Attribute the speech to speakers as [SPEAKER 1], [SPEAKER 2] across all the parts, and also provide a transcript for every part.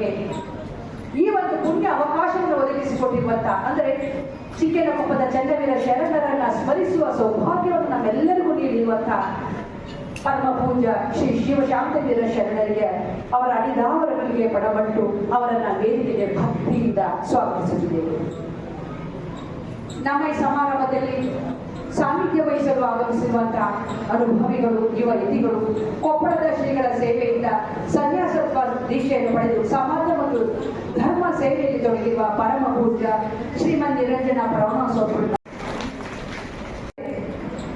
[SPEAKER 1] ನಮಗೆ ಈ ಒಂದು ಪುಣ್ಯ ಅವಕಾಶವನ್ನು ಒದಗಿಸಿಕೊಟ್ಟಿರುವಂತ ಅಂದರೆ ಚಿಕ್ಕನಕೊಪ್ಪದ ಚನ್ನವೀರ ಶರಣರನ್ನ ಸ್ಮರಿಸುವ ಸೌಭಾಗ್ಯವನ್ನು ನಮ್ಮೆಲ್ಲರಿಗೂ ನೀಡಿರುವಂತಹ ಪರಮ ಪೂಜ್ಯ ಶ್ರೀ ಶಿವಶಾಂತವೀರ ಶರಣರಿಗೆ ಅವರ ಅಡಿದಾವರಗಳಿಗೆ ಪಡಬಟ್ಟು ಅವರನ್ನ ವೇದಿಕೆಗೆ ಭಕ್ತಿಯಿಂದ ಸ್ವಾಗತಿಸುತ್ತಿದ್ದೇವೆ. ನಮ್ಮ ಈ ಸಮಾರಂಭದಲ್ಲಿ ಸಾನ್ನಿಧ್ಯ ವಹಿಸಲು ಆಗಮಿಸಿರುವಂತಹ ಅನುಭವಿಗಳು, ಯುವ ಯತಿಗಳು, ಕೊಪ್ಪಳದ ಶ್ರೀಗಳ ಸೇವೆಯಿಂದ ಸನ್ಯಾಸತ್ವ ದೀಕ್ಷೆಯನ್ನು ಪಡೆದು ಸಮಾಜ ಮತ್ತು ಧರ್ಮ ಸೇವೆಯಲ್ಲಿ ತೊಡಗಿರುವ ಪರಮ ಪೂಜ್ಯ ಶ್ರೀಮನ್ ನಿರಂಜನ ಪರಮಹಂಸರು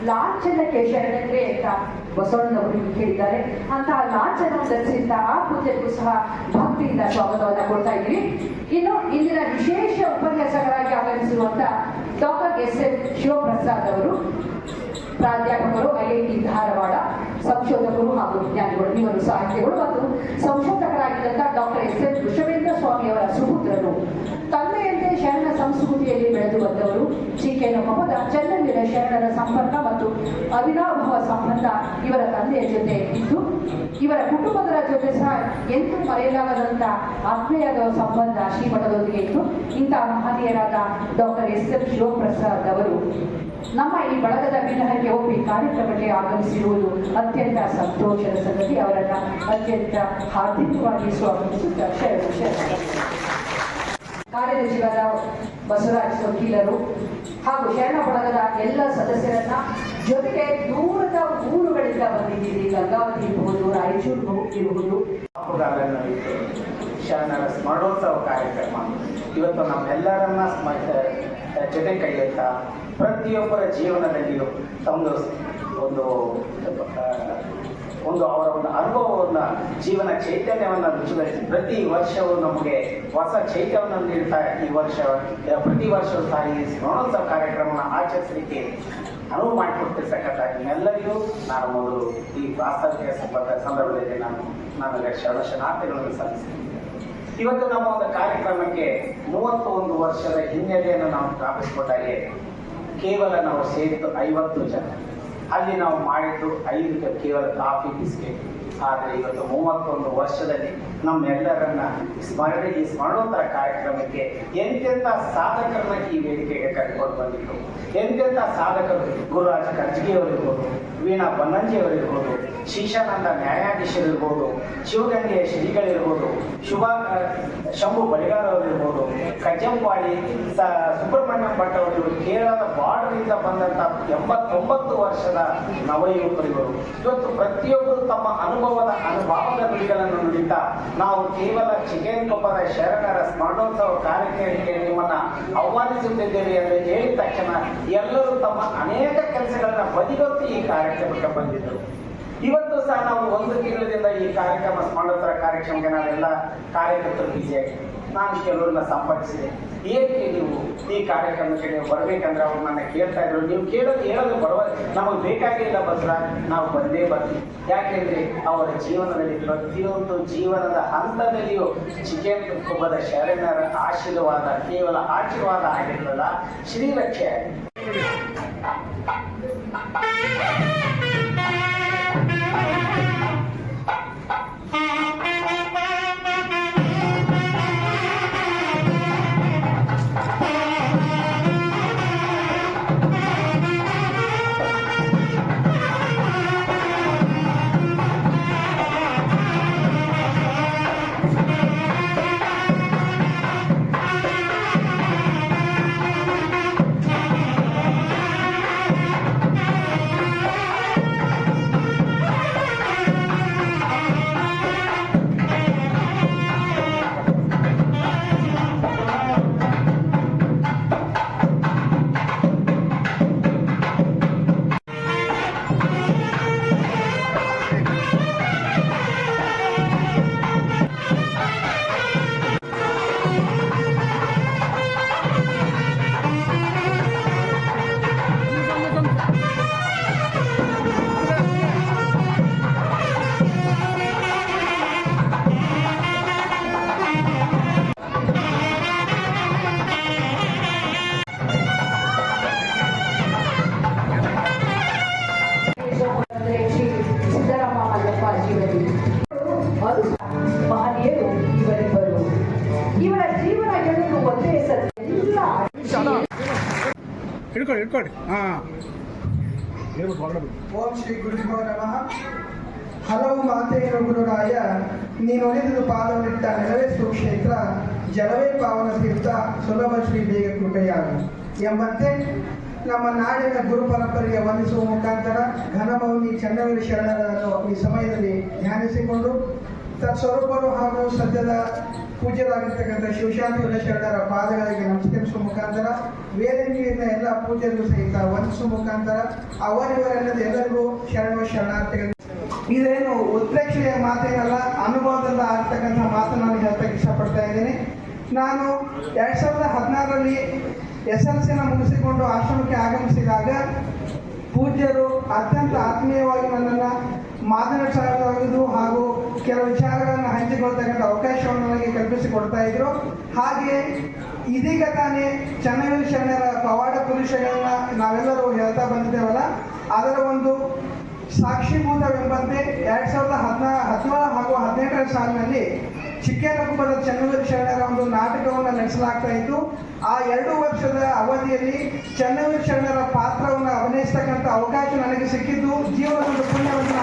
[SPEAKER 1] ಲಾಂಛನಕ್ಕೆ ಶರಣರೇ ಅಂತ ಬಸವಣ್ಣನವರು ಹೇಳಿದ್ದಾರೆ. ಅಂತಹ ಲಾಂಛನ ಧರಿಸಿದ ಆ ಪೂಜೆಗೂ ಸಹ ಭಕ್ತಿಯಿಂದ ಸ್ವಾಗತವನ್ನು ಕೊಡ್ತಾ ಇದ್ದೀವಿ. ಇನ್ನು ಇಂದಿನ ವಿಶೇಷ ಉಪನ್ಯಾಸಕರಾಗಿ ಆಗಮಿಸಿರುವಂತಹ ಡಾಕ್ಟರ್ ಎಸ್.ಎಂ. ಶಿವಪ್ರಸಾದ್ ಅವರು ಪ್ರಾಧ್ಯಾಪಕರು, ಐಐಟಿ ಧಾರವಾಡ, ಸಂಶೋಧಕರು ಹಾಗೂ ವಿಜ್ಞಾನಿಗಳು, ಇವರು ಸಾಹಿತ್ಯಗಳು ಮತ್ತು ಸಂಶೋಧಕರಾಗಿದ್ದಂತಹ ಡಾಕ್ಟರ್ ಎಸ್.ಎಂ. ವೃಷಭೇಂದ್ರ ಸ್ವಾಮಿಯವರ ಸುಪುತ್ರರು. ತಂದೆಯಂತೆ ಶರಣ ಸಂಸ್ಕೃತಿಯಲ್ಲಿ ಬೆಳೆದು ಬಂದವರು. ಚಿಕ್ಕನಕೊಪ್ಪದ ಚನ್ನವೀರ ಶರಣರ ಸಂಪರ್ಕ ಮತ್ತು ಅವಿನಾಭಾವ ಸಂಬಂಧ ಇವರ ತಂದೆಯ ಜೊತೆ ಇದ್ದು, ಇವರ ಕುಟುಂಬದ ಜೊತೆ ಸಹ ಎಂದೂ ಮರೆಯಲಾಗದಂತ ಆತ್ಮೀಯದ ಸಂಬಂಧ ಶ್ರೀಮಠದೊಂದಿಗೆ ಇತ್ತು. ಇಂತಹ ಮಹನೀಯರಾದ ಡಾಕ್ಟರ್ ಎಸ್.ಎಂ. ಶಿವಪ್ರಸಾದ್ ಅವರು ನಮ್ಮ ಈ ಬಳಗದ ವಿನಯಕ್ಕೆ ಒಪ್ಪಿ ಕಾರ್ಯಕ್ರಮಕ್ಕೆ ಆಗಮಿಸಿರುವುದು ಅತ್ಯಂತ ಸಂತೋಷದ ಸಂಗತಿ. ಅವರನ್ನ ಅತ್ಯಂತ ಹಾರ್ದಿಕವಾಗಿ ಸ್ವಾಗತಿಸುತ್ತಾ ಕಾರ್ಯದರ್ಶಿಗಳಾದ ಬಸವರಾಜ್ ವಕೀಲರು ಹಾಗೂ ಶರಣ ಬಳಗದ ಎಲ್ಲ ಸದಸ್ಯರನ್ನ, ಜೊತೆಗೆ ದೂರದ ಊರುಗಳಿಂದ ಬಂದಿದ್ದೀರಿ, ಗಂಗಾವತಿ ಇರಬಹುದು, ರಾಯಚೂರು ಇರಬಹುದು.
[SPEAKER 2] ಶರಣರ ಸ್ಮರಣೋತ್ಸವ ಕಾರ್ಯಕ್ರಮ ಇವತ್ತು ನಮ್ಮೆಲ್ಲರನ್ನ ಜೊತೆ ಕೈಗೆತ್ತ ಪ್ರತಿಯೊಬ್ಬರ ಜೀವನದಲ್ಲಿಯೂ ತಮ್ಮದು ಒಂದು ಅವರ ಒಂದು ಅನುಭವವನ್ನು, ಜೀವನ ಚೈತನ್ಯವನ್ನು ರುಚಿಗೊಳಿಸಿ ಪ್ರತಿ ವರ್ಷವೂ ನಮಗೆ ಹೊಸ ಚೈತನ್ಯವನ್ನು ನೀಡ್ತಾ ಪ್ರತಿ ವರ್ಷವೂ ಸಹ ಈ ಸ್ಮರಣೋತ್ಸವ ಕಾರ್ಯಕ್ರಮವನ್ನು ಆಚರಿಸಲಿಕ್ಕೆ ಅನುವು ಮಾಡಿಕೊಡ್ತಿರ್ತಕ್ಕಂಥ ನಿಮ್ಮೆಲ್ಲರಿಗೂ ನಾನು ಮೊದಲು ಈ ಪ್ರಾಸ್ತಾವಿಕ ಸಂದರ್ಭದಲ್ಲಿ ನನಗೆ ಶರಣಾರ್ಥಿಗಳನ್ನು ಸಲ್ಲಿಸ್ತೀನಿ. ಇವತ್ತು ನಮ್ಮ ಒಂದು ಕಾರ್ಯಕ್ರಮಕ್ಕೆ 31 ವರ್ಷದ ಹಿನ್ನೆಲೆಯನ್ನು ನಾವು ಸ್ಥಾಪಿಸಿಕೊಂಡಾಗೆ ಕೇವಲ ನಾವು ಸೇರಿದ್ದು 50 ಜನ. ಅಲ್ಲಿ ನಾವು ಮಾಡಿದ್ದು 5 ಕೇವಲ ಕಾಫಿ ಬಿಸ್ಕೆಟ್. ಆದರೆ ಇವತ್ತು 31 ವರ್ಷದಲ್ಲಿ ನಮ್ಮೆಲ್ಲರನ್ನ ಈ ಸ್ಮರಣೋತ್ತರ ಕಾರ್ಯಕ್ರಮಕ್ಕೆ ಎಂತೆಂಥ ಸಾಧಕರನ್ನ ಈ ವೇದಿಕೆಗೆ ಕರೆದುಕೊಂಡು ಬಂದಿತ್ತು. ಎಂತೆಂಥ ಸಾಧಕರು, ಗುರುರಾಜ ಕರ್ಜಿಗಿಯವರಿರ್ಬೋದು, ವೀಣಾ ಬನ್ನಂಜಿಯವರಿರ್ಬೋದು, ಶೀಶಾನಂದ ನ್ಯಾಯಾಧೀಶರಿರ್ಬೋದು, ಶಿವಗಂಗೆಯ ಶ್ರೀಗಳಿರ್ಬೋದು, ಶಂಭು ಬಳಿಗಾರ್ ಅವರಿರ್ಬೋದು, ಕಜ್ಜಂಪಾಡಿ ಸುಬ್ರಹ್ಮಣ್ಯಂ ಭಟ್ ಅವರಿರ್ಬೋದು, ಕೇರಳದ ಬಾರ್ಡರ್ನಿಂದ ಬಂದಂಥ 89 ವರ್ಷದ ನವಯುವಕರಿಗಳು ಇವತ್ತು ಪ್ರತಿಯೊಬ್ಬರು ತಮ್ಮ ಅನುಭವದ ನುಡಿಗಳನ್ನು ನುಡಿತಾ ನಾವು ಕೇವಲ ಚಿಕ್ಕನಕೊಪ್ಪದ ಶರಣರ ಸ್ಮರಣೋತ್ಸವ ಕಾರ್ಯಕ್ರಮಕ್ಕೆ ನಿಮ್ಮನ್ನ ಆಹ್ವಾನಿಸುತ್ತಿದ್ದೇವೆ ಎಂದು ಹೇಳಿದ ತಕ್ಷಣ ಎಲ್ಲರೂ ತಮ್ಮ ಅನೇಕ ಕೆಲಸಗಳನ್ನ ಬದಿಗೊತ್ತಿ ಈ ಕಾರ್ಯಕ್ರಮಕ್ಕೆ ಬಂದಿದ್ದರು. ಇವತ್ತು ಸಹ ನಾವು 1 ತಿಂಗಳಿಂದ ಈ ಕಾರ್ಯಕ್ರಮ ಸ್ಮರಣೋತ್ತರ ಕಾರ್ಯಕ್ರಮಕ್ಕೆ ನಾವೆಲ್ಲ ಕಾರ್ಯಕರ್ತರು ಬ್ಯುಸಿಯಾಗಿದ್ದೀವಿ. ನಾನು ಕೆಲವ್ರನ್ನ ಸಂಪರ್ಕಿಸಿದೆ, ಏಕೆ ನೀವು ಈ ಕಾರ್ಯಕ್ರಮಕ್ಕೆ ನೀವು ಬರಬೇಕಂದ್ರೆ ಅವ್ರು ನನ್ನ ಕೇಳ್ತಾ ಇದ್ರು. ನೀವು ಹೇಳೋದು ಬರುವ ನಮಗೆ ಬೇಕಾಗಿಲ್ಲ ಬಸ್ರ, ನಾವು ಬಂದೇ ಬರ್ತೀವಿ. ಯಾಕೆಂದ್ರೆ ಅವರ ಜೀವನದಲ್ಲಿ ಪ್ರತಿಯೊಂದು ಜೀವನದ ಹಂತದಲ್ಲಿಯೂ ಚಿಕ್ಕನಕೊಪ್ಪದ ಶರಣರ ಆಶೀರ್ವಾದ ಕೇವಲ ಆಶೀರ್ವಾದ ಆಗಿರಲಿಲ್ಲ, ಶ್ರೀರಕ್ಷೆ
[SPEAKER 3] ಹಿಡ್ಕೊಳ್ಳಿ ಹಾಂ
[SPEAKER 4] ಓಂ ಶ್ರೀ ಗುರುಭ್ಯೋ ನಮಃ. ಹಲವು ಮಾತೆಯರು ಗುರುರಾಯ ನೀನೊಲಿದು ಪಾದವಿಟ್ಟ ನೆಲವೇ ಸುಕ್ಷೇತ್ರ ಜಲವೇ ಪಾವನ ತೀರ್ಥ ಸುಲಭ ಶ್ರೀ ಬೇಗ ಕೃಪೆಯಾಗು ಎಂಬಂತೆ ನಮ್ಮ ನಾಡಿನ ಗುರು ಪರಂಪರೆಗೆ ವಂದಿಸುವ ಮುಖಾಂತರ ಘನಮೌನಿ ಚನ್ನವೀರ ಶರಣರನ್ನು ಈ ಸಮಯದಲ್ಲಿ ಧ್ಯಾನಿಸಿಕೊಂಡು ತತ್ಸ್ವರೂಪರು ಹಾಗೂ ಸದ್ಯದ ಪೂಜ್ಯರಾಗಿರ್ತಕ್ಕಂಥ ಶಿವಶಾಂತಿವರ ಶರಣರ ಪಾದಗಳಿಗೆ ನಮಸ್ಕರಿಸುವ ಮುಖಾಂತರ ವೇದಿಕೆಯಿಂದ ಎಲ್ಲ ಪೂಜ್ಯರಿಗೂ ಸಹಿತ ವಂದಿಸುವ ಮುಖಾಂತರ ಅವರಿವರೆಲ್ಲದ ಎಲ್ಲರಿಗೂ ಶರಣಾರ್ಥಿಗಳು. ಇದೇನು ಉತ್ಪ್ರೇಕ್ಷೆಯ ಮಾತೇನಲ್ಲ, ಅನುಭವದಿಂದ ಆಗ್ತಕ್ಕಂಥ ಮಾತು ನಾನು ಹೇಳ್ತಕ್ಕೆ ಇಷ್ಟಪಡ್ತಾ ಇದ್ದೀನಿ. ನಾನು 2016ರಲ್ಲಿ SLCನ ಮುಗಿಸಿಕೊಂಡು ಆಶ್ರಮಕ್ಕೆ ಆಗಮಿಸಿದಾಗ ಪೂಜ್ಯರು ಅತ್ಯಂತ ಆತ್ಮೀಯವಾಗಿ ನನ್ನನ್ನು ಮಾತನಾಡಿಸುವುದು ಹಾಗೂ ಕೆಲವು ವಿಚಾರಗಳನ್ನು ಹಂಚಿಕೊಳ್ತಕ್ಕಂಥ ಅವಕಾಶವನ್ನು ನನಗೆ ಕಲ್ಪಿಸಿಕೊಡ್ತಾ ಇದ್ರು. ಹಾಗೆ ಇದೀಗ ತಾನೇ ಚನ್ನವೀರ ಶರಣರ ಪವಾಡ ಪುರುಷಗಳನ್ನ ನಾವೆಲ್ಲರೂ ಹೇಳ್ತಾ ಬಂದಿದ್ದೇವಲ್ಲ, ಅದರ ಒಂದು ಸಾಕ್ಷಿಭೂತವೆಂಬಂತೆ 2017 ಹಾಗೂ 2018ರ ಸಾಲಿನಲ್ಲಿ ಚಿಕ್ಕನಗುಪ್ಪದ ಚನ್ನವೀರ ಶರಣರ ಒಂದು ನಾಟಕವನ್ನು ನಡೆಸಲಾಗ್ತಾ ಇತ್ತು. ಆ 2 ವರ್ಷದ ಅವಧಿಯಲ್ಲಿ ಚನ್ನವೀರ ಶರಣರ ಪಾತ್ರವನ್ನು ಅಭಿನಯಿಸ್ತಕ್ಕಂಥ ಅವಕಾಶ ನನಗೆ ಸಿಕ್ಕಿದ್ದು ಜೀವನದ ಒಂದು ಪುಣ್ಯವನ್ನು